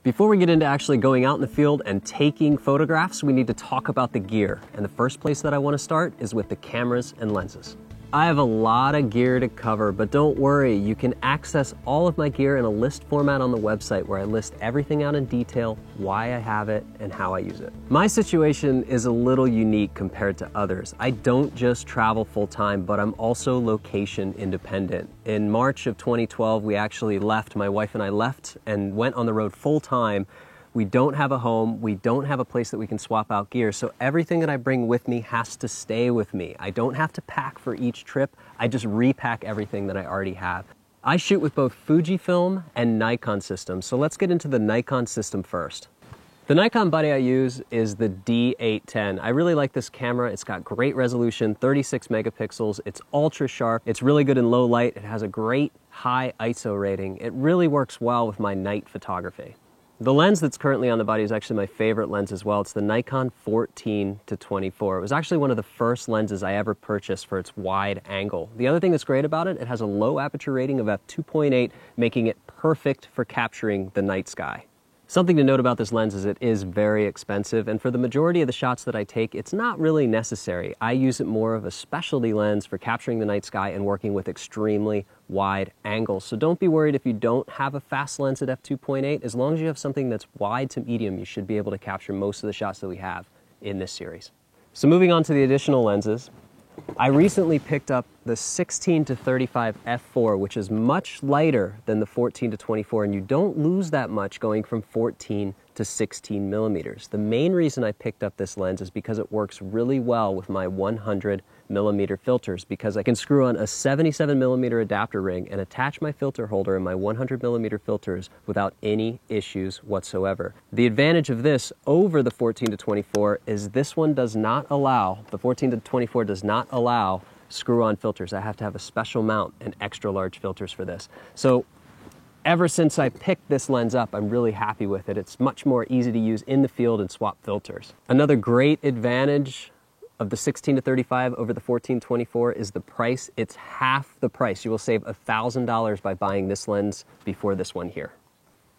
Before we get into actually going out in the field and taking photographs, we need to talk about the gear. And the first place that I want to start is with the cameras and lenses. I have a lot of gear to cover, but don't worry, you can access all of my gear in a list format on the website where I list everything out in detail, why I have it, and how I use it. My situation is a little unique compared to others. I don't just travel full-time, but I'm also location independent. In March of 2012, we actually left, my wife and I left and went on the road full-time. We don't have a home, we don't have a place that we can swap out gear, so everything that I bring with me has to stay with me. I don't have to pack for each trip, I just repack everything that I already have. I shoot with both Fujifilm and Nikon systems, so let's get into the Nikon system first. The Nikon body I use is the D810. I really like this camera. It's got great resolution, 36 megapixels. It's ultra sharp. It's really good in low light. It has a great high ISO rating. It really works well with my night photography. The lens that's currently on the body is actually my favorite lens as well. It's the Nikon 14-24. It was actually one of the first lenses I ever purchased for its wide angle. The other thing that's great about it, it has a low aperture rating of f2.8, making it perfect for capturing the night sky. Something to note about this lens is it is very expensive, and for the majority of the shots that I take, it's not really necessary. I use it more of a specialty lens for capturing the night sky and working with extremely wide angles. So don't be worried if you don't have a fast lens at f2.8. As long as you have something that's wide to medium, you should be able to capture most of the shots that we have in this series. So moving on to the additional lenses, I recently picked up the 16-35 f4, which is much lighter than the 14-24, and you don't lose that much going from 14 to 16 millimeters. The main reason I picked up this lens is because it works really well with my 100 millimeter filters, because I can screw on a 77 millimeter adapter ring and attach my filter holder and my 100 millimeter filters without any issues whatsoever. The advantage of this over the 14-24 is this one does not allow, the 14-24 does not allow screw-on filters. I have to have a special mount and extra large filters for this. So ever since I picked this lens up, I'm really happy with it. It's much more easy to use in the field and swap filters. Another great advantage of the 16-35 over the 14-24 is the price. It's half the price. You will save $1,000 by buying this lens before this one here.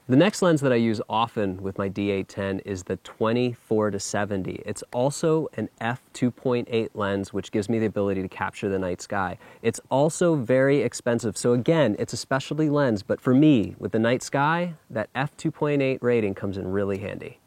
The next lens that I use often with my D810 is the 24-70. It's also an f2.8 lens, which gives me the ability to capture the night sky. It's also very expensive. So again, it's a specialty lens, but for me, with the night sky, that f2.8 rating comes in really handy.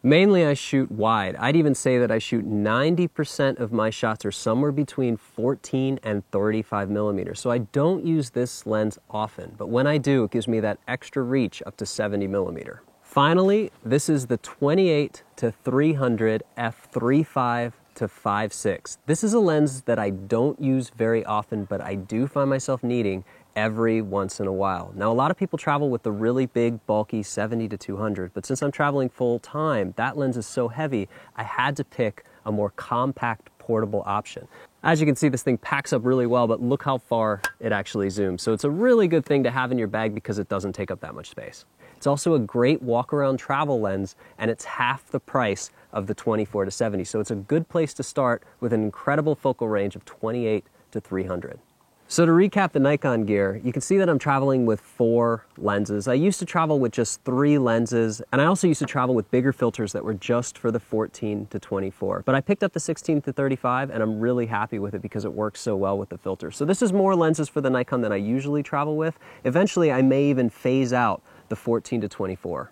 Mainly I shoot wide. I'd even say that I shoot 90% of my shots are somewhere between 14 and 35 millimeters. So I don't use this lens often, but when I do, it gives me that extra reach up to 70 millimeter. Finally, this is the 28-300 f3.5-5.6. This is a lens that I don't use very often, but I do find myself needing every once in a while. Now, a lot of people travel with the really big, bulky 70-200, but since I'm traveling full time, that lens is so heavy, I had to pick a more compact, portable option. As you can see, this thing packs up really well, but look how far it actually zooms. So it's a really good thing to have in your bag because it doesn't take up that much space. It's also a great walk-around travel lens, and it's half the price of the 24-70. So it's a good place to start with an incredible focal range of 28-300. So to recap the Nikon gear, you can see that I'm traveling with 4 lenses. I used to travel with just 3 lenses, and I also used to travel with bigger filters that were just for the 14-24. But I picked up the 16-35, and I'm really happy with it because it works so well with the filter. So this is more lenses for the Nikon than I usually travel with. Eventually, I may even phase out the 14-24.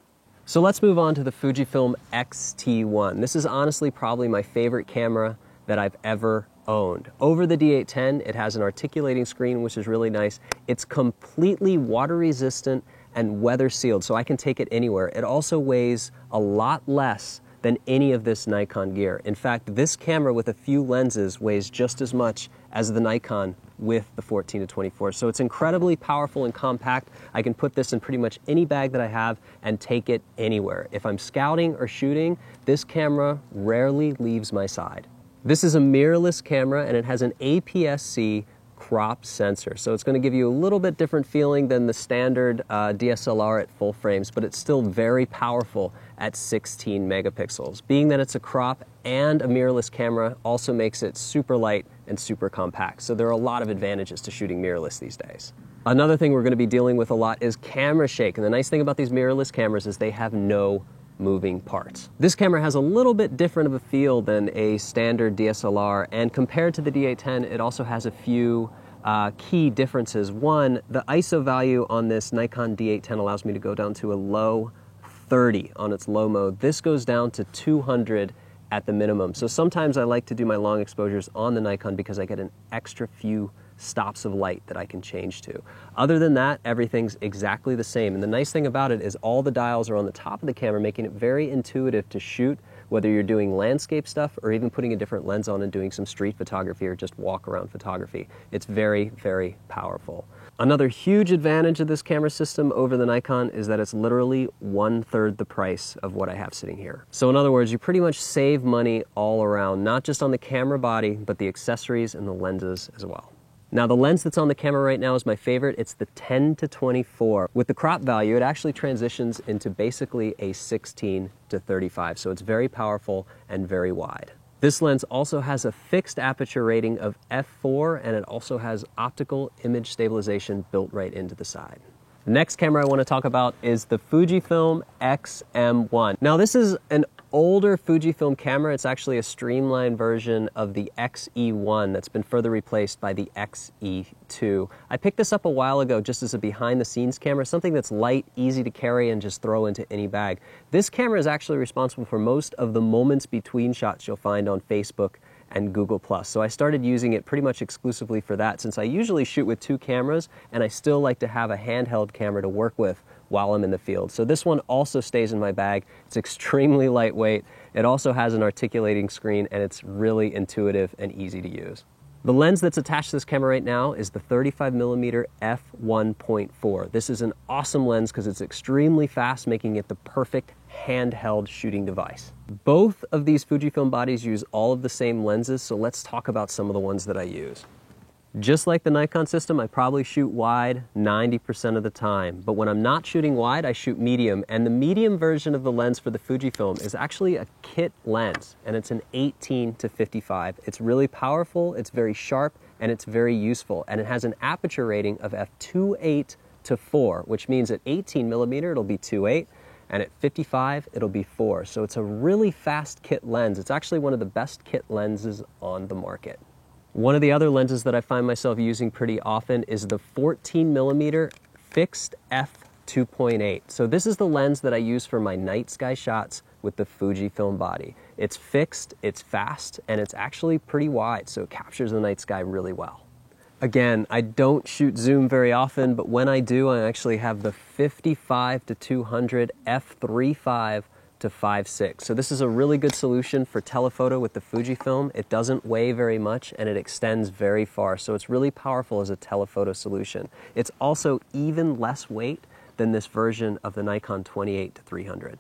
So let's move on to the Fujifilm X-T1. This is honestly probably my favorite camera that I've ever owned. Over the D810, it has an articulating screen, which is really nice. It's completely water resistant and weather sealed, so I can take it anywhere. It also weighs a lot less than any of this Nikon gear. In fact, this camera with a few lenses weighs just as much as the Nikon with the 14-24. So it's incredibly powerful and compact. I can put this in pretty much any bag that I have and take it anywhere. If I'm scouting or shooting, this camera rarely leaves my side. This is a mirrorless camera, and it has an APS-C crop sensor. So it's going to give you a little bit different feeling than the standard DSLR at full frames, but it's still very powerful at 16 megapixels. Being that it's a crop and a mirrorless camera also makes it super light and super compact. So there are a lot of advantages to shooting mirrorless these days. Another thing we're going to be dealing with a lot is camera shake. And the nice thing about these mirrorless cameras is they have no moving parts. This camera has a little bit different of a feel than a standard DSLR, and compared to the D810, it also has a few key differences. One, the ISO value on this Nikon D810 allows me to go down to a low 30 on its low mode. This goes down to 200 at the minimum. So sometimes I like to do my long exposures on the Nikon because I get an extra few stops of light that I can change to. Other than that, everything's exactly the same. And the nice thing about it is all the dials are on the top of the camera, making it very intuitive to shoot, whether you're doing landscape stuff or even putting a different lens on and doing some street photography or just walk around photography. It's very, very powerful. Another huge advantage of this camera system over the Nikon is that it's literally 1/3 the price of what I have sitting here. So in other words, you pretty much save money all around, not just on the camera body, but the accessories and the lenses as well. Now the lens that's on the camera right now is my favorite. It's the 10-24. With the crop value, it actually transitions into basically a 16-35. So it's very powerful and very wide. This lens also has a fixed aperture rating of f4, and it also has optical image stabilization built right into the side. The next camera I want to talk about is the Fujifilm X-M1. Now this is an older Fujifilm camera. It's actually a streamlined version of the X-E1 that's been further replaced by the X-E2. I picked this up a while ago just as a behind-the-scenes camera, something that's light, easy to carry, and just throw into any bag. This camera is actually responsible for most of the moments between shots you'll find on Facebook and Google+. So I started using it pretty much exclusively for that, since I usually shoot with 2 cameras and I still like to have a handheld camera to work with while I'm in the field. So this one also stays in my bag. It's extremely lightweight. It also has an articulating screen, and it's really intuitive and easy to use. The lens that's attached to this camera right now is the 35mm f1.4. This is an awesome lens because it's extremely fast, making it the perfect handheld shooting device. Both of these Fujifilm bodies use all of the same lenses, so let's talk about some of the ones that I use. Just like the Nikon system, I probably shoot wide 90% of the time, but when I'm not shooting wide, I shoot medium, and the medium version of the lens for the Fujifilm is actually a kit lens, and it's an 18-55. It's really powerful, it's very sharp, and it's very useful, and it has an aperture rating of f2.8-4, which means at 18mm it'll be 2.8, and at 55 it'll be 4. So it's a really fast kit lens. It's actually one of the best kit lenses on the market. One of the other lenses that I find myself using pretty often is the 14mm fixed f2.8. So this is the lens that I use for my night sky shots with the Fujifilm body. It's fixed, it's fast, and it's actually pretty wide, so it captures the night sky really well. Again, I don't shoot zoom very often, but when I do, I actually have the 55-200 f3.5 to 5.6. So this is a really good solution for telephoto with the Fujifilm. It doesn't weigh very much and it extends very far, so it's really powerful as a telephoto solution. It's also even less weight than this version of the Nikon 28-300.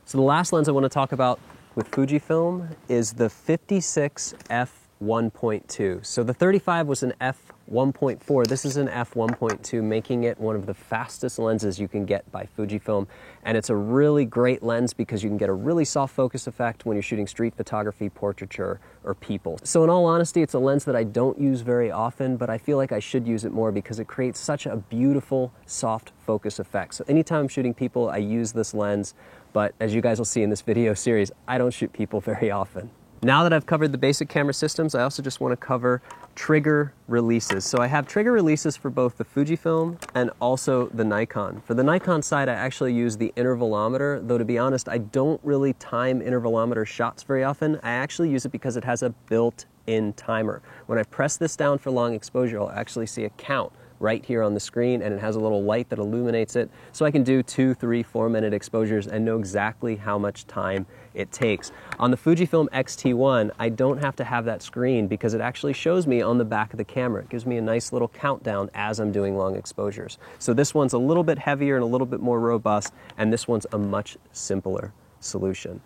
So the last lens I want to talk about with Fujifilm is the 56 f1.2. So the 35 was an f1.4. This is an f1.2, making it one of the fastest lenses you can get by Fujifilm. And it's a really great lens because you can get a really soft focus effect when you're shooting street photography, portraiture, or people. So in all honesty, it's a lens that I don't use very often, but I feel like I should use it more because it creates such a beautiful, soft focus effect. So anytime I'm shooting people, I use this lens. But as you guys will see in this video series, I don't shoot people very often. Now that I've covered the basic camera systems, I also just want to cover trigger releases. So I have trigger releases for both the Fujifilm and also the Nikon. For the Nikon side, I actually use the intervalometer, though to be honest, I don't really time intervalometer shots very often. I actually use it because it has a built-in timer. When I press this down for long exposure, I'll actually see a count right here on the screen, and it has a little light that illuminates it, so I can do 2, 3, 4 minute exposures and know exactly how much time it takes. On the Fujifilm X-T1, I don't have to have that screen because it actually shows me on the back of the camera. It gives me a nice little countdown as I'm doing long exposures. So this one's a little bit heavier and a little bit more robust, and this one's a much simpler solution.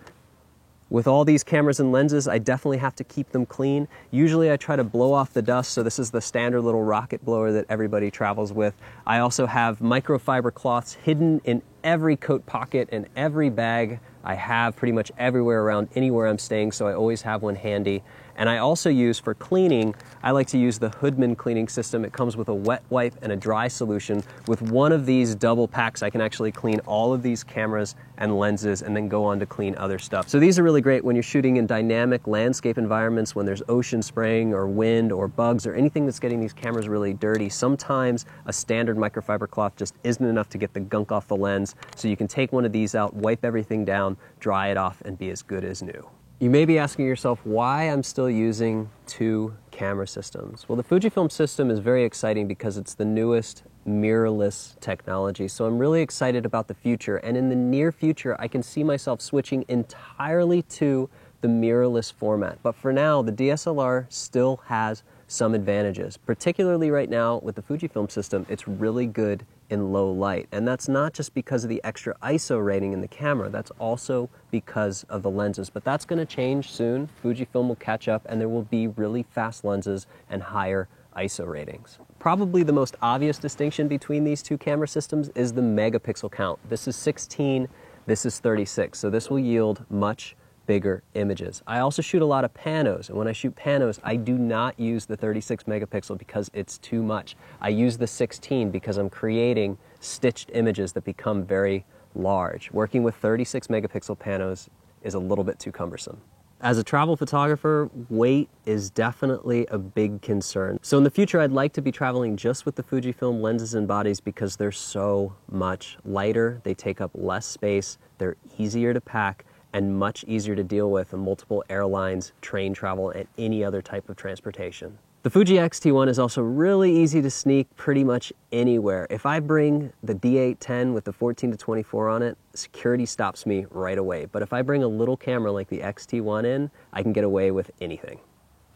With all these cameras and lenses, I definitely have to keep them clean. Usually I try to blow off the dust, so this is the standard little rocket blower that everybody travels with. I also have microfiber cloths hidden in every coat pocket and every bag I have pretty much everywhere around anywhere I'm staying, so I always have one handy. And I also use for cleaning, I like to use the Hoodman cleaning system. It comes with a wet wipe and a dry solution. With one of these double packs, I can actually clean all of these cameras and lenses and then go on to clean other stuff. So these are really great when you're shooting in dynamic landscape environments, when there's ocean spraying or wind or bugs or anything that's getting these cameras really dirty. Sometimes a standard microfiber cloth just isn't enough to get the gunk off the lens. So you can take one of these out, wipe everything down, dry it off, and be as good as new. You may be asking yourself why I'm still using two camera systems. Well, the Fujifilm system is very exciting because it's the newest mirrorless technology. So I'm really excited about the future. And in the near future, I can see myself switching entirely to the mirrorless format. But for now, the DSLR still has some advantages. Particularly right now with the Fujifilm system, it's really good in low light. And that's not just because of the extra ISO rating in the camera, that's also because of the lenses. But that's going to change soon. Fujifilm will catch up and there will be really fast lenses and higher ISO ratings. Probably the most obvious distinction between these two camera systems is the megapixel count. This is 16, this is 36, so this will yield much bigger images. I also shoot a lot of panos, and when I shoot panos, I do not use the 36 megapixel because it's too much. I use the 16 because I'm creating stitched images that become very large. Working with 36 megapixel panos is a little bit too cumbersome. As a travel photographer, weight is definitely a big concern. So in the future, I'd like to be traveling just with the Fujifilm lenses and bodies because they're so much lighter, they take up less space, they're easier to pack, and much easier to deal with on multiple airlines, train travel, and any other type of transportation. The Fuji X-T1 is also really easy to sneak pretty much anywhere. If I bring the D810 with the 14-24 on it, security stops me right away. But if I bring a little camera like the X-T1 in, I can get away with anything.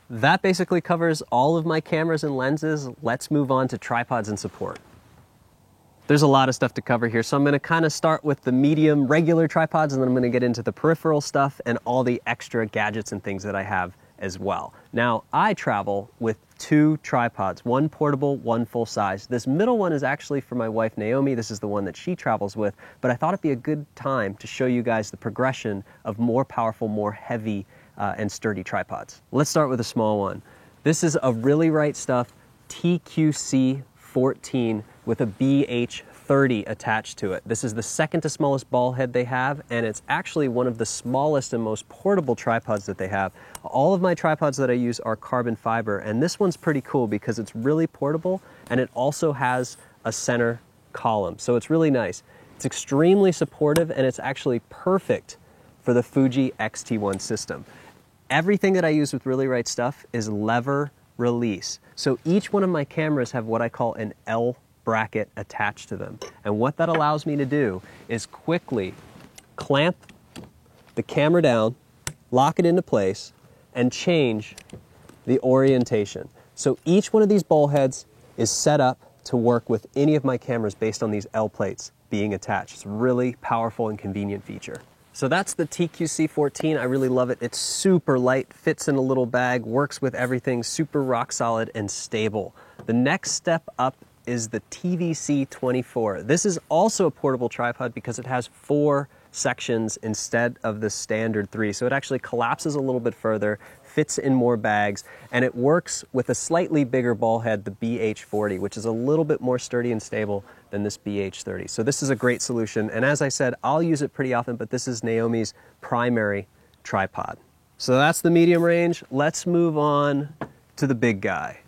That basically covers all of my cameras and lenses. Let's move on to tripods and support. There's a lot of stuff to cover here, so I'm going to kind of start with the medium regular tripods, and then I'm going to get into the peripheral stuff and all the extra gadgets and things that I have as well. Now, I travel with two tripods, one portable, one full size. This middle one is actually for my wife Naomi. This is the one that she travels with, but I thought it'd be a good time to show you guys the progression of more powerful, more heavy and sturdy tripods. Let's start with a small one. This is a Really Right Stuff TQC14 with a BH30 attached to it. This is the second to smallest ball head they have, and it's actually one of the smallest and most portable tripods that they have. All of my tripods that I use are carbon fiber, and this one's pretty cool because it's really portable and it also has a center column, so it's really nice. It's extremely supportive and it's actually perfect for the Fuji X-T1 system. Everything that I use with Really Right Stuff is lever release. So each one of my cameras have what I call an L bracket attached to them. And what that allows me to do is quickly clamp the camera down, lock it into place, and change the orientation. So each one of these ball heads is set up to work with any of my cameras based on these L plates being attached. It's a really powerful and convenient feature. So that's the TQC14. I really love it. It's super light, fits in a little bag, works with everything, super rock solid and stable. The next step up is the TVC24. This is also a portable tripod because it has 4 sections instead of the standard 3. So it actually collapses a little bit further, fits in more bags, and it works with a slightly bigger ball head, the BH40, which is a little bit more sturdy and stable than this BH30. So this is a great solution, and as I said, I'll use it pretty often, but this is Naomi's primary tripod. So that's the medium range. Let's move on to the big guy.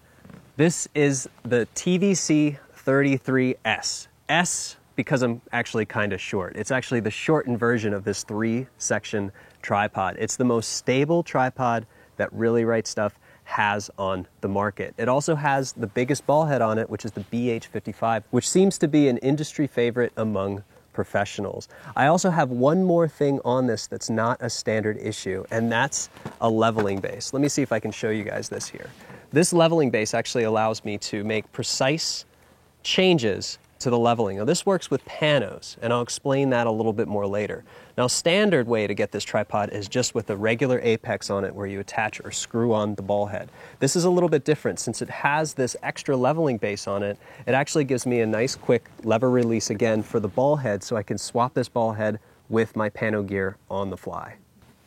This is the TVC33S. S because I'm actually kind of short. It's actually the shortened version of this 3-section tripod. It's the most stable tripod that Really Right Stuff has on the market. It also has the biggest ball head on it, which is the BH55, which seems to be an industry favorite among professionals. I also have one more thing on this that's not a standard issue, and that's a leveling base. Let me see if I can show you guys this here. This leveling base actually allows me to make precise changes to the leveling. Now this works with panos, and I'll explain that a little bit more later. Now, standard way to get this tripod is just with a regular apex on it where you attach or screw on the ball head. This is a little bit different. Since it has this extra leveling base on it, it actually gives me a nice quick lever release again for the ball head, so I can swap this ball head with my pano gear on the fly.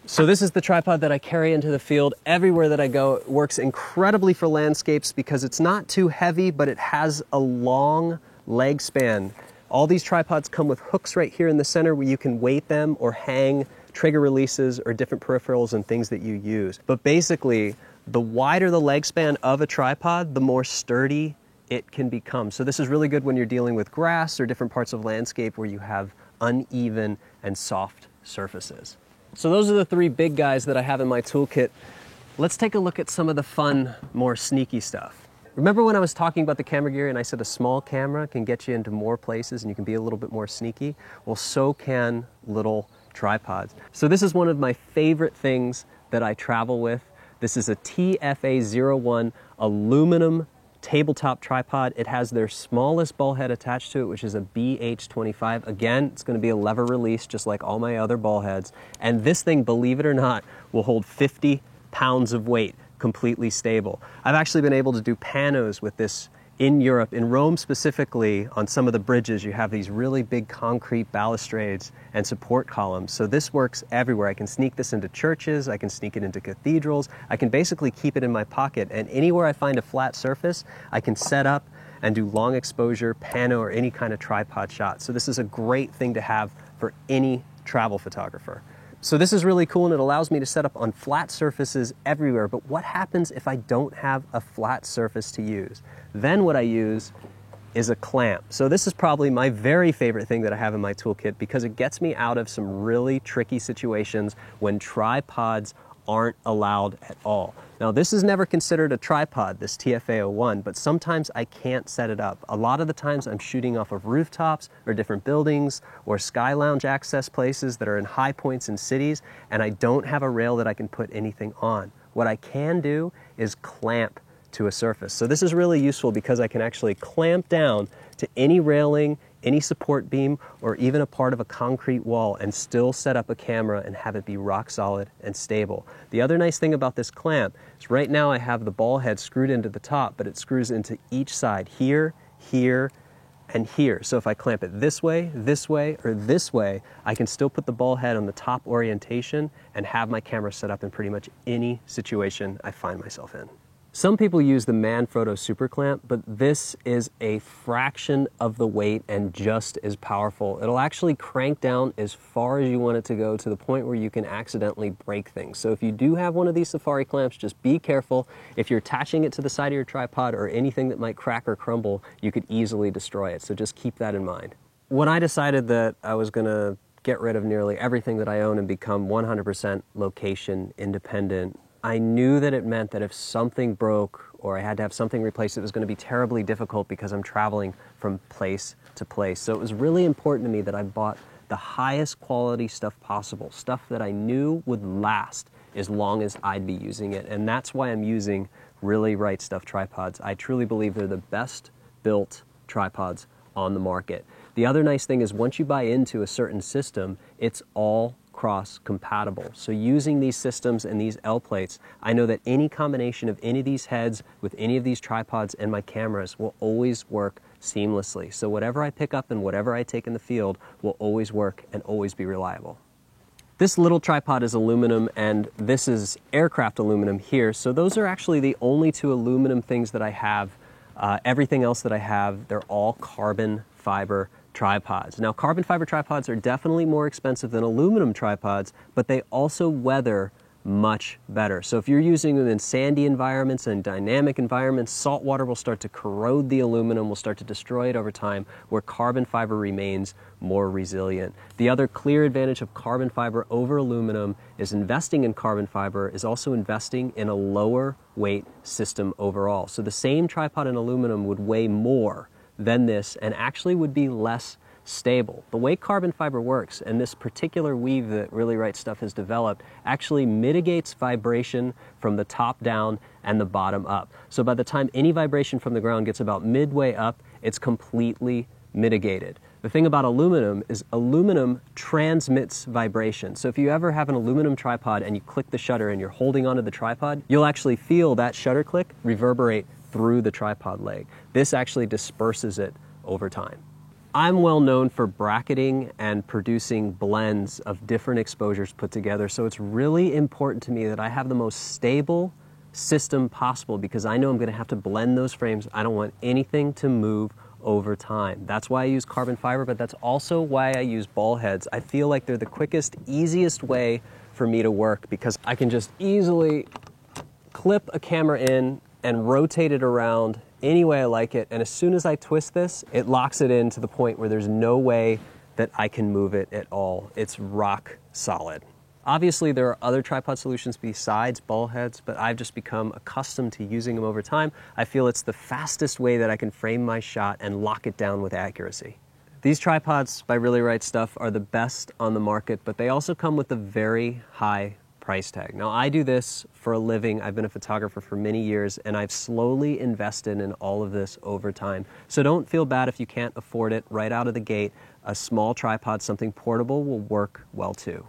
So this is the tripod that I carry into the field everywhere that I go. It works incredibly for landscapes because it's not too heavy, but it has a long leg span. All these tripods come with hooks right here in the center where you can weight them or hang trigger releases or different peripherals and things that you use. But basically, the wider the leg span of a tripod, the more sturdy it can become. So this is really good when you're dealing with grass or different parts of landscape where you have uneven and soft surfaces. So those are the three big guys that I have in my toolkit. Let's take a look at some of the fun, more sneaky stuff. Remember when I was talking about the camera gear and I said a small camera can get you into more places and you can be a little bit more sneaky? Well, so can little tripods. So this is one of my favorite things that I travel with. This is a TFA01 aluminum tabletop tripod. It has their smallest ball head attached to it, which is a BH25. Again, it's going to be a lever release just like all my other ball heads. And this thing, believe it or not, will hold 50 pounds of weight, completely stable. I've actually been able to do panos with this in Europe. In Rome specifically, on some of the bridges, you have these really big concrete balustrades and support columns. So this works everywhere. I can sneak this into churches, I can sneak it into cathedrals, I can basically keep it in my pocket, and anywhere I find a flat surface, I can set up and do long exposure, pano, or any kind of tripod shot. So this is a great thing to have for any travel photographer. So this is really cool and it allows me to set up on flat surfaces everywhere, but what happens if I don't have a flat surface to use? Then what I use is a clamp. So this is probably my very favorite thing that I have in my toolkit because it gets me out of some really tricky situations when tripods aren't allowed at all. Now this is never considered a tripod, this TFA01, but sometimes I can't set it up. A lot of the times I'm shooting off of rooftops or different buildings or sky lounge access places that are in high points in cities, and I don't have a rail that I can put anything on. What I can do is clamp to a surface. So this is really useful because I can actually clamp down to any railing, any support beam, or even a part of a concrete wall and still set up a camera and have it be rock solid and stable. The other nice thing about this clamp is right now I have the ball head screwed into the top, but it screws into each side here, here, and here. So if I clamp it this way, or this way, I can still put the ball head on the top orientation and have my camera set up in pretty much any situation I find myself in. Some people use the Manfrotto Super Clamp, but this is a fraction of the weight and just as powerful. It'll actually crank down as far as you want it to go to the point where you can accidentally break things. So if you do have one of these safari clamps, just be careful. If you're attaching it to the side of your tripod or anything that might crack or crumble, you could easily destroy it. So just keep that in mind. When I decided that I was going to get rid of nearly everything that I own and become 100% location independent, I knew that it meant that if something broke or I had to have something replaced, it was going to be terribly difficult because I'm traveling from place to place. So it was really important to me that I bought the highest quality stuff possible, stuff that I knew would last as long as I'd be using it. And that's why I'm using Really Right Stuff tripods. I truly believe they're the best built tripods on the market. The other nice thing is once you buy into a certain system, it's all cross-compatible. So using these systems and these L plates, I know that any combination of any of these heads with any of these tripods and my cameras will always work seamlessly. So whatever I pick up and whatever I take in the field will always work and always be reliable. This little tripod is aluminum and this is aircraft aluminum here. So those are actually the only two aluminum things that I have. Everything else that I have, they're all carbon fiber tripods. Now, carbon fiber tripods are definitely more expensive than aluminum tripods, but they also weather much better. So if you're using them in sandy environments and dynamic environments, salt water will start to corrode the aluminum, will start to destroy it over time, where carbon fiber remains more resilient. The other clear advantage of carbon fiber over aluminum is investing in carbon fiber is also investing in a lower weight system overall. So the same tripod in aluminum would weigh more than this and actually would be less stable. The way carbon fiber works, and this particular weave that Really Right Stuff has developed, actually mitigates vibration from the top down and the bottom up. So by the time any vibration from the ground gets about midway up, it's completely mitigated. The thing about aluminum is aluminum transmits vibration. So if you ever have an aluminum tripod and you click the shutter and you're holding onto the tripod, you'll actually feel that shutter click reverberate through the tripod leg. This actually disperses it over time. I'm well known for bracketing and producing blends of different exposures put together, so it's really important to me that I have the most stable system possible because I know I'm going to have to blend those frames. I don't want anything to move over time. That's why I use carbon fiber, but that's also why I use ball heads. I feel like they're the quickest, easiest way for me to work because I can just easily clip a camera in and rotate it around any way I like it, and as soon as I twist this, it locks it in to the point where there's no way that I can move it at all. It's rock solid. Obviously, there are other tripod solutions besides ball heads, but I've just become accustomed to using them over time. I feel it's the fastest way that I can frame my shot and lock it down with accuracy. These tripods by Really Right Stuff are the best on the market, but they also come with a very high price tag. Now, I do this for a living. I've been a photographer for many years, and I've slowly invested in all of this over time. So don't feel bad if you can't afford it right out of the gate. A small tripod, something portable, will work well too.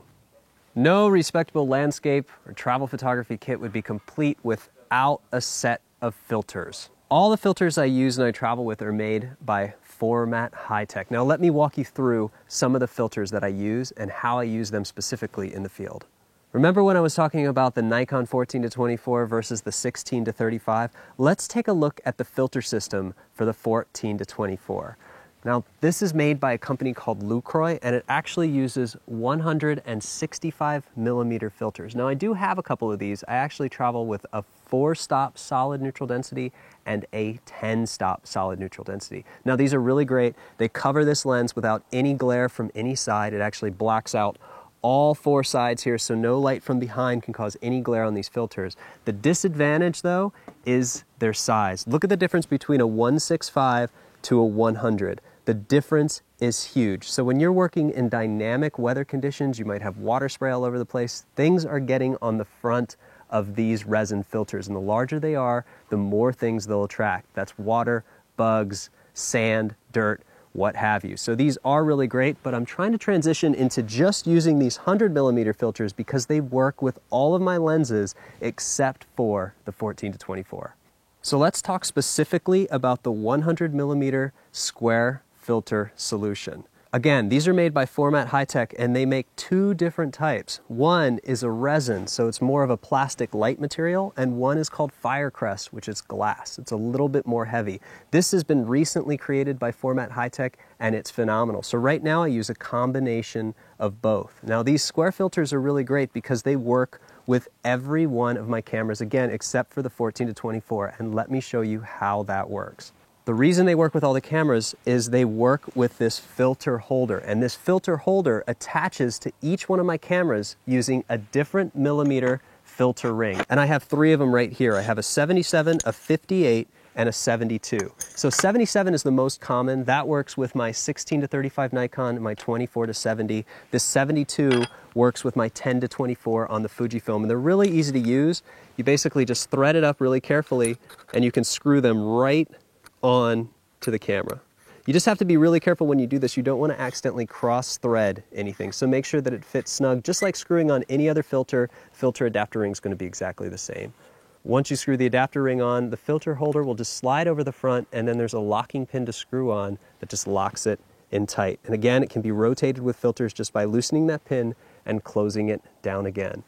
No respectable landscape or travel photography kit would be complete without a set of filters. All the filters I use and I travel with are made by Format Hi-Tech. Now let me walk you through some of the filters that I use and how I use them specifically in the field. Remember when I was talking about the Nikon 14-24 versus the 16-35? Let's take a look at the filter system for the 14-24. Now, this is made by a company called Lucroy, and it actually uses 165 millimeter filters. Now, I do have a couple of these. I actually travel with a 4-stop solid neutral density and a 10-stop solid neutral density. Now, these are really great. They cover this lens without any glare from any side. It actually blacks out all 4 sides here, so no light from behind can cause any glare on these filters. The disadvantage, though, is their size. Look at the difference between a 165 to a 100. The difference is huge. So when you're working in dynamic weather conditions, you might have water spray all over the place. Things are getting on the front of these resin filters, and the larger they are, the more things they'll attract. That's water, bugs, sand, dirt, what have you. So these are really great, but I'm trying to transition into just using these 100 millimeter filters because they work with all of my lenses except for the 14-24. So let's talk specifically about the 100 millimeter square filter solution. Again, these are made by Format Hi-Tech, and they make 2 different types. One is a resin, so it's more of a plastic light material, and one is called Firecrest, which is glass. It's a little bit more heavy. This has been recently created by Format Hi-Tech, and it's phenomenal. So right now I use a combination of both. Now these square filters are really great because they work with every one of my cameras, again, except for the 14-24, and let me show you how that works. The reason they work with all the cameras is they work with this filter holder, and this filter holder attaches to each one of my cameras using a different millimeter filter ring. And I have 3 of them right here. I have a 77, a 58, and a 72. So 77 is the most common. That works with my 16-35 Nikon and my 24-70. This 72 works with my 10-24 on the Fujifilm, and they're really easy to use. You basically just thread it up really carefully, and you can screw them right on to the camera. You just have to be really careful when you do this. You don't want to accidentally cross thread anything, so make sure that it fits snug. Just like screwing on any other filter, filter adapter ring is going to be exactly the same. Once you screw the adapter ring on, the filter holder will just slide over the front, and then there's a locking pin to screw on that just locks it in tight. And again, it can be rotated with filters just by loosening that pin and closing it down again.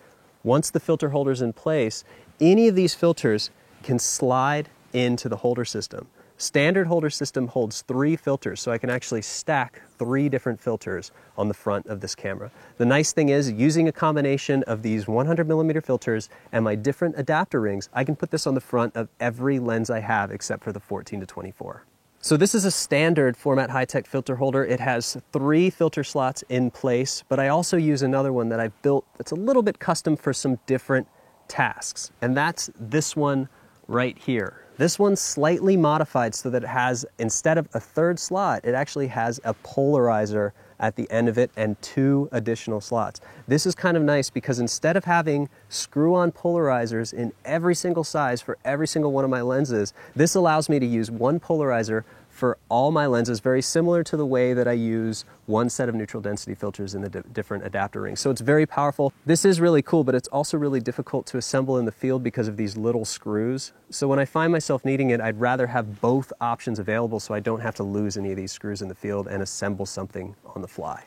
Once the filter holder's in place, any of these filters can slide into the holder system. Standard holder system holds 3 filters, so I can actually stack 3 different filters on the front of this camera. The nice thing is, using a combination of these 100 millimeter filters and my different adapter rings, I can put this on the front of every lens I have except for the 14-24. So this is a standard Format Hi-Tech filter holder. It has 3 filter slots in place, but I also use another one that I've built that's a little bit custom for some different tasks, and that's this one right here. This one's slightly modified so that it has, instead of a 3rd slot, it actually has a polarizer at the end of it and 2 additional slots. This is kind of nice because instead of having screw-on polarizers in every single size for every single one of my lenses, this allows me to use one polarizer for all my lenses, very similar to the way that I use one set of neutral density filters in the different adapter rings. So it's very powerful. This is really cool, but it's also really difficult to assemble in the field because of these little screws. So when I find myself needing it, I'd rather have both options available so I don't have to lose any of these screws in the field and assemble something on the fly.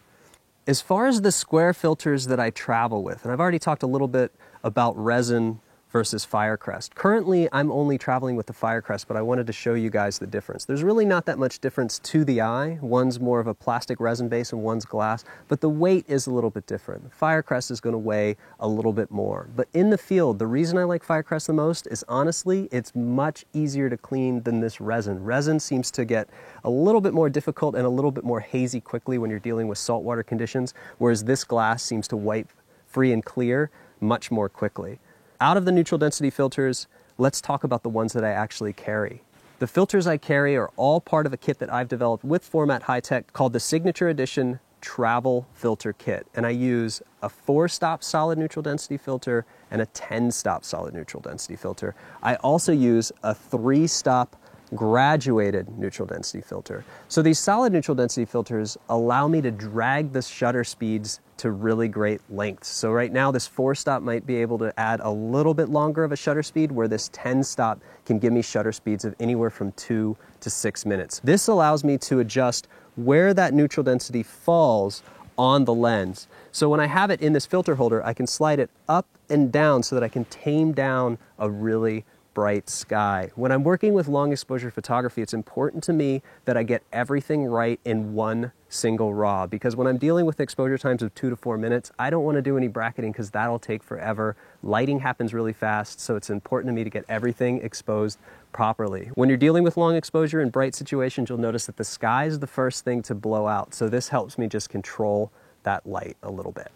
As far as the square filters that I travel with, and I've already talked a little bit about resin versus Firecrest. Currently, I'm only traveling with the Firecrest, but I wanted to show you guys the difference. There's really not that much difference to the eye. One's more of a plastic resin base and one's glass, but the weight is a little bit different. Firecrest is going to weigh a little bit more. But in the field, the reason I like Firecrest the most is honestly, it's much easier to clean than this resin. Resin seems to get a little bit more difficult and a little bit more hazy quickly when you're dealing with saltwater conditions, whereas this glass seems to wipe free and clear much more quickly. Out of the neutral density filters, let's talk about the ones that I actually carry. The filters I carry are all part of a kit that I've developed with Format Hi-Tech called the Signature Edition Travel Filter Kit. And I use a 4-stop solid neutral density filter and a 10-stop solid neutral density filter. I also use a 3-stop graduated neutral density filter. So these solid neutral density filters allow me to drag the shutter speeds to really great lengths. So right now this 4-stop might be able to add a little bit longer of a shutter speed, where this 10-stop can give me shutter speeds of anywhere from 2 to 6 minutes. This allows me to adjust where that neutral density falls on the lens. So when I have it in this filter holder, I can slide it up and down so that I can tame down a really bright sky. When I'm working with long exposure photography, it's important to me that I get everything right in one single RAW, because when I'm dealing with exposure times of 2 to 4 minutes, I don't want to do any bracketing because that'll take forever. Lighting happens really fast, so it's important to me to get everything exposed properly. When you're dealing with long exposure in bright situations, you'll notice that the sky is the first thing to blow out, so this helps me just control that light a little bit.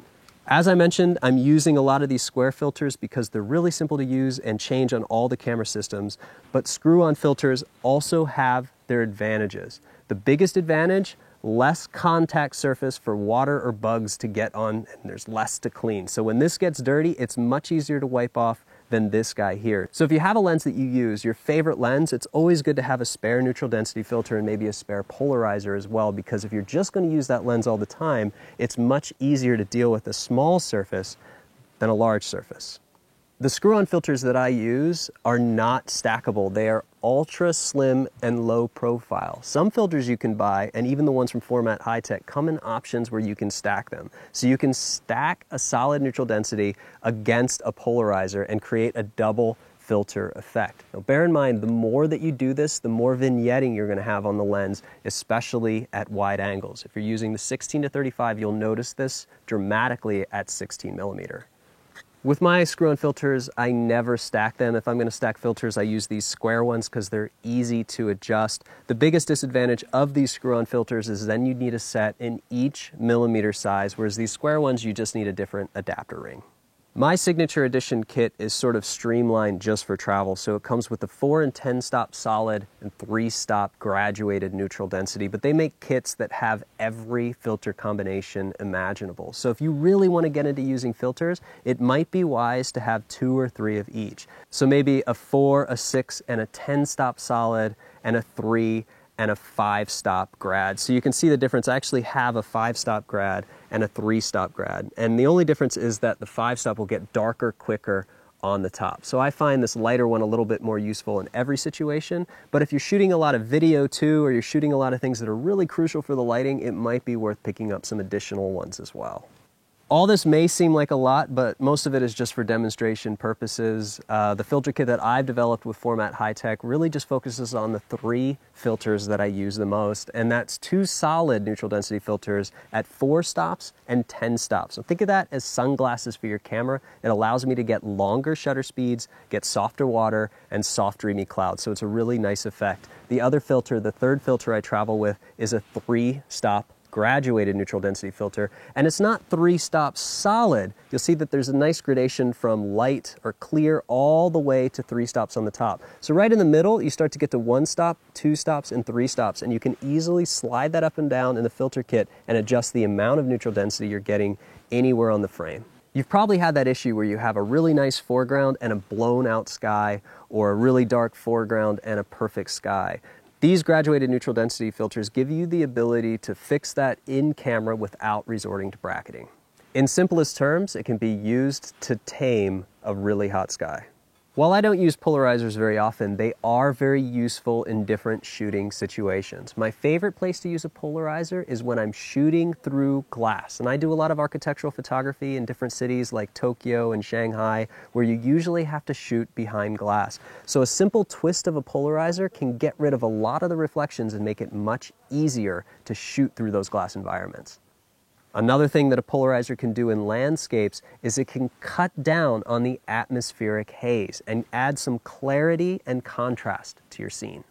As I mentioned, I'm using a lot of these square filters because they're really simple to use and change on all the camera systems, but screw-on filters also have their advantages. The biggest advantage, less contact surface for water or bugs to get on, and there's less to clean. So when this gets dirty, it's much easier to wipe off than this guy here. So if you have a lens that you use, your favorite lens, it's always good to have a spare neutral density filter and maybe a spare polarizer as well, because if you're just going to use that lens all the time, it's much easier to deal with a small surface than a large surface. The screw-on filters that I use are not stackable. They are ultra slim and low profile. Some filters you can buy, and even the ones from Format Hi-Tech, come in options where you can stack them. So you can stack a solid neutral density against a polarizer and create a double filter effect. Now bear in mind, the more that you do this, the more vignetting you're going to have on the lens, especially at wide angles. If you're using the 16 to 35, you'll notice this dramatically at 16 millimeter. With my screw-on filters, I never stack them. If I'm going to stack filters, I use these square ones because they're easy to adjust. The biggest disadvantage of these screw-on filters is then you need a set in each millimeter size, whereas these square ones, you just need a different adapter ring. My Signature Edition kit is sort of streamlined just for travel, so it comes with the 4 and 10 stop solid and 3-stop graduated neutral density, but they make kits that have every filter combination imaginable. So if you really want to get into using filters, it might be wise to have 2 or 3 of each. So maybe a 4, a 6, and a 10 stop solid, and a 3 and a 5-stop grad. So you can see the difference. I actually have a 5-stop grad and a 3-stop grad. And the only difference is that the 5-stop will get darker quicker on the top. So I find this lighter one a little bit more useful in every situation. But if you're shooting a lot of video too, or you're shooting a lot of things that are really crucial for the lighting, it might be worth picking up some additional ones as well. All this may seem like a lot, but most of it is just for demonstration purposes. The filter kit that I've developed with Format Hi-Tech really just focuses on the 3 filters that I use the most, and that's 2 solid neutral density filters at 4 stops and 10 stops. So think of that as sunglasses for your camera. It allows me to get longer shutter speeds, get softer water, and soft dreamy clouds, so it's a really nice effect. The other filter, the 3rd filter I travel with, is a 3-stop graduated neutral density filter, and it's not 3 stops solid. You'll see that there's a nice gradation from light or clear all the way to 3 stops on the top. So right in the middle, you start to get to 1 stop, 2 stops, and 3 stops, and you can easily slide that up and down in the filter kit and adjust the amount of neutral density you're getting anywhere on the frame. You've probably had that issue where you have a really nice foreground and a blown out sky, or a really dark foreground and a perfect sky. These graduated neutral density filters give you the ability to fix that in camera without resorting to bracketing. In simplest terms, it can be used to tame a really hot sky. While I don't use polarizers very often, they are very useful in different shooting situations. My favorite place to use a polarizer is when I'm shooting through glass. And I do a lot of architectural photography in different cities like Tokyo and Shanghai, where you usually have to shoot behind glass. So a simple twist of a polarizer can get rid of a lot of the reflections and make it much easier to shoot through those glass environments. Another thing that a polarizer can do in landscapes is it can cut down on the atmospheric haze and add some clarity and contrast to your scene.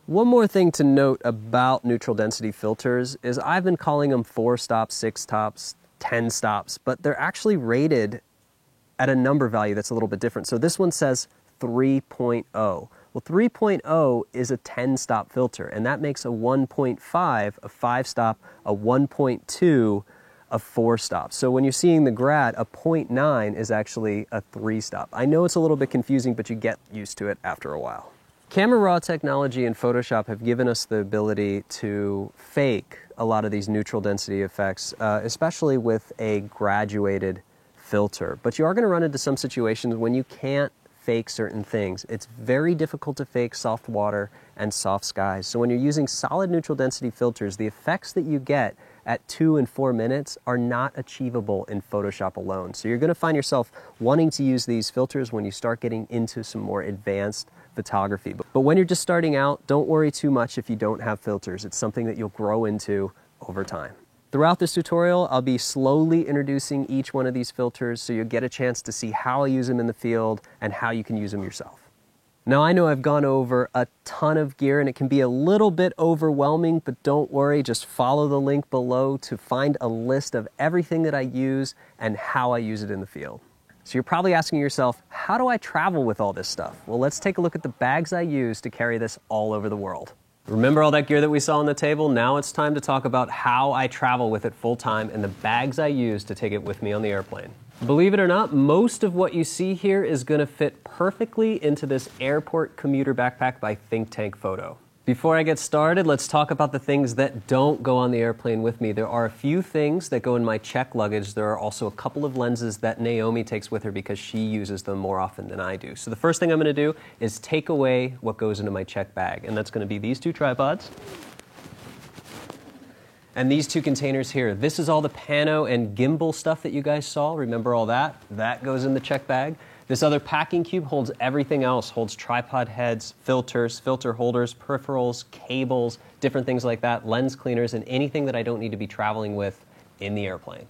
One more thing to note about neutral density filters is I've been calling them 4 stops, 6 stops, 10 stops, but they're actually rated at a number value that's a little bit different. So this one says 3.0. Well, 3.0 is a 10-stop filter, and that makes a 1.5 a 5-stop, a 1.2 a 4-stop. So when you're seeing the grad, a 0.9 is actually a 3-stop. I know it's a little bit confusing, but you get used to it after a while. Camera Raw technology and Photoshop have given us the ability to fake a lot of these neutral density effects, especially with a graduated filter. But you are going to run into some situations when you can't fake certain things. It's very difficult to fake soft water and soft skies. So when you're using solid neutral density filters, the effects that you get at 2 and 4 minutes are not achievable in Photoshop alone. So you're going to find yourself wanting to use these filters when you start getting into some more advanced photography. But when you're just starting out, don't worry too much if you don't have filters. It's something that you'll grow into over time. Throughout this tutorial, I'll be slowly introducing each one of these filters so you'll get a chance to see how I use them in the field and how you can use them yourself. Now, I know I've gone over a ton of gear and it can be a little bit overwhelming, but don't worry, just follow the link below to find a list of everything that I use and how I use it in the field. So you're probably asking yourself, how do I travel with all this stuff? Well, let's take a look at the bags I use to carry this all over the world. Remember all that gear that we saw on the table? Now it's time to talk about how I travel with it full time and the bags I use to take it with me on the airplane. Believe it or not, most of what you see here is going to fit perfectly into this airport commuter backpack by Think Tank Photo. Before I get started, let's talk about the things that don't go on the airplane with me. There are a few things that go in my check luggage. There are also a couple of lenses that Naomi takes with her because she uses them more often than I do. So the first thing I'm going to do is take away what goes into my check bag, and that's going to be these 2 tripods. And these 2 containers here. This is all the pano and gimbal stuff that you guys saw. Remember all that? That goes in the check bag. This other packing cube holds everything else. Holds tripod heads, filters, filter holders, peripherals, cables, different things like that, lens cleaners, and anything that I don't need to be traveling with in the airplane.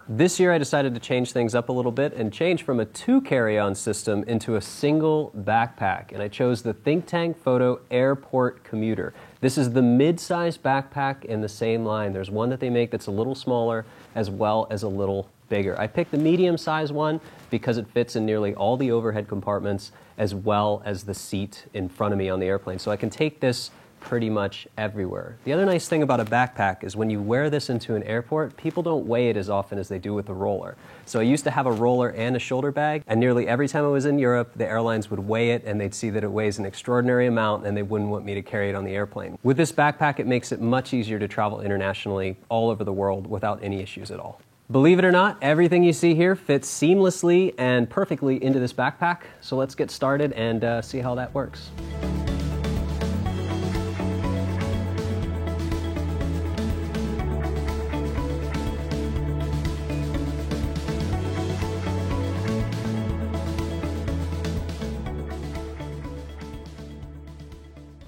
This year I decided to change things up a little bit and change from a 2 carry-on system into a single backpack. And I chose the Think Tank Photo Airport Commuter. This is the mid-size backpack in the same line. There's one that they make that's a little smaller as well as a little bigger. I picked the medium-size one because it fits in nearly all the overhead compartments as well as the seat in front of me on the airplane. So I can take this pretty much everywhere. The other nice thing about a backpack is when you wear this into an airport, people don't weigh it as often as they do with a roller. So I used to have a roller and a shoulder bag, and nearly every time I was in Europe, the airlines would weigh it and they'd see that it weighs an extraordinary amount and they wouldn't want me to carry it on the airplane. With this backpack, it makes it much easier to travel internationally all over the world without any issues at all. Believe it or not, everything you see here fits seamlessly and perfectly into this backpack. So let's get started and see how that works.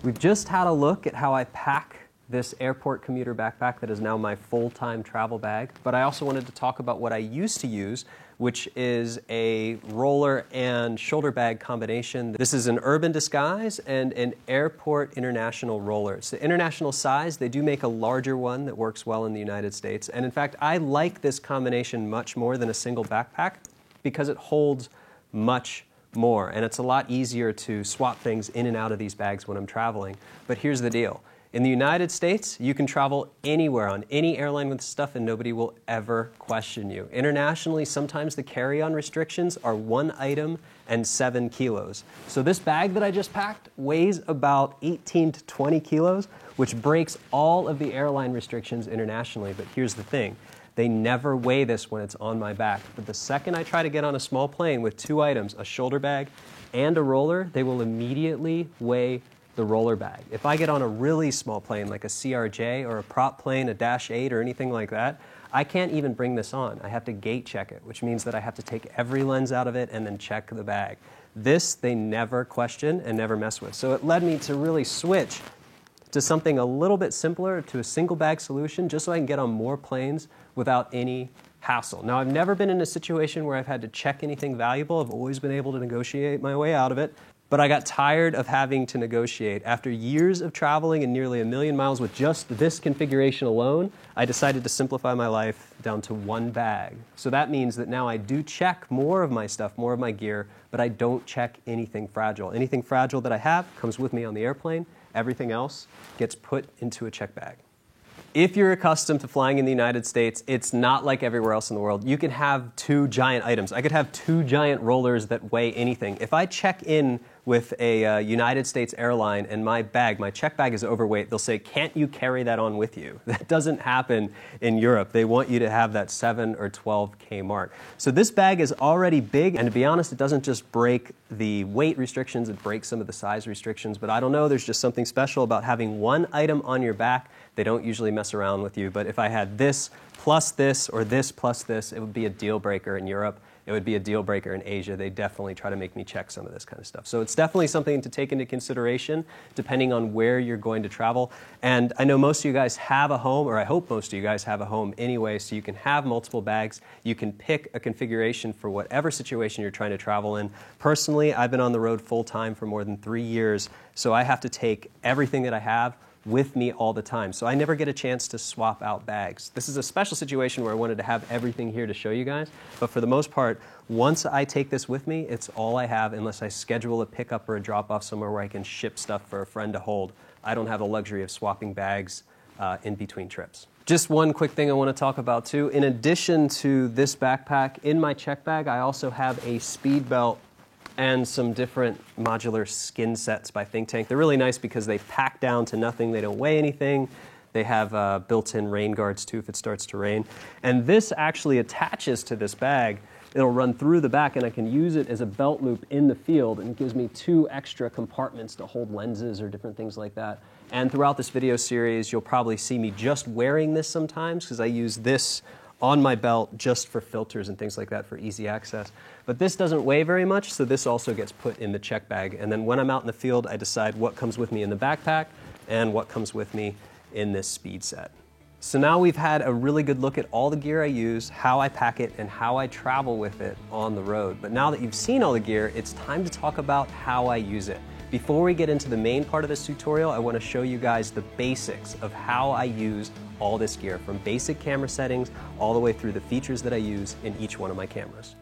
We've just had a look at how I pack this airport commuter backpack that is now my full-time travel bag, but I also wanted to talk about what I used to use, which is a roller and shoulder bag combination. This is an Urban Disguise and an Airport International roller. It's the international size. They do make a larger one that works well in the United States, and in fact, I like this combination much more than a single backpack because it holds much more, and it's a lot easier to swap things in and out of these bags when I'm traveling. But here's the deal. In the United States, you can travel anywhere on any airline with stuff and nobody will ever question you. Internationally, sometimes the carry-on restrictions are 1 item and 7 kilos. So this bag that I just packed weighs about 18 to 20 kilos, which breaks all of the airline restrictions internationally. But here's the thing. They never weigh this when it's on my back. But the second I try to get on a small plane with 2 items, a shoulder bag and a roller, they will immediately weigh the roller bag. If I get on a really small plane like a CRJ or a prop plane, a Dash 8 or anything like that, I can't even bring this on. I have to gate check it, which means that I have to take every lens out of it and then check the bag. This they never question and never mess with. So it led me to really switch to something a little bit simpler, to a single bag solution, just so I can get on more planes without any hassle. Now, I've never been in a situation where I've had to check anything valuable. I've always been able to negotiate my way out of it. But I got tired of having to negotiate. After years of traveling and nearly 1 million miles with just this configuration alone, I decided to simplify my life down to 1 bag. So that means that now I do check more of my stuff, more of my gear, but I don't check anything fragile. Anything fragile that I have comes with me on the airplane. Everything else gets put into a check bag. If you're accustomed to flying in the United States, it's not like everywhere else in the world. You can have 2 giant items. I could have 2 giant rollers that weigh anything. If I check in with a United States airline and my bag, my check bag is overweight, they'll say, can't you carry that on with you? That doesn't happen in Europe. They want you to have that 7 or 12K mark. So this bag is already big, and to be honest, it doesn't just break the weight restrictions, it breaks some of the size restrictions, but I don't know, there's just something special about having 1 item on your back. They don't usually mess around with you, but if I had this plus this or this plus this, it would be a deal breaker in Europe. It would be a deal breaker in Asia. They definitely try to make me check some of this kind of stuff. So it's definitely something to take into consideration depending on where you're going to travel. And I know most of you guys have a home, or I hope most of you guys have a home anyway, so you can have multiple bags. You can pick a configuration for whatever situation you're trying to travel in. Personally, I've been on the road full time for more than 3 years, so I have to take everything that I have with me all the time. So I never get a chance to swap out bags. This is a special situation where I wanted to have everything here to show you guys, but for the most part, once I take this with me, it's all I have unless I schedule a pickup or a drop-off somewhere where I can ship stuff for a friend to hold. I don't have the luxury of swapping bags in between trips. Just one quick thing I want to talk about too. In addition to this backpack, in my check bag, I also have a speed belt and some different modular skin sets by Think Tank. They're really nice because they pack down to nothing. They don't weigh anything. They have built-in rain guards too if it starts to rain. And this actually attaches to this bag. It'll run through the back and I can use it as a belt loop in the field, and it gives me 2 extra compartments to hold lenses or different things like that. And throughout this video series, you'll probably see me just wearing this sometimes because I use this on my belt just for filters and things like that for easy access. But this doesn't weigh very much, so this also gets put in the check bag. And then when I'm out in the field, I decide what comes with me in the backpack and what comes with me in this speed set. So now we've had a really good look at all the gear I use, how I pack it, and how I travel with it on the road. But now that you've seen all the gear, it's time to talk about how I use it. Before we get into the main part of this tutorial, I want to show you guys the basics of how I use all this gear, from basic camera settings all the way through the features that I use in each one of my cameras.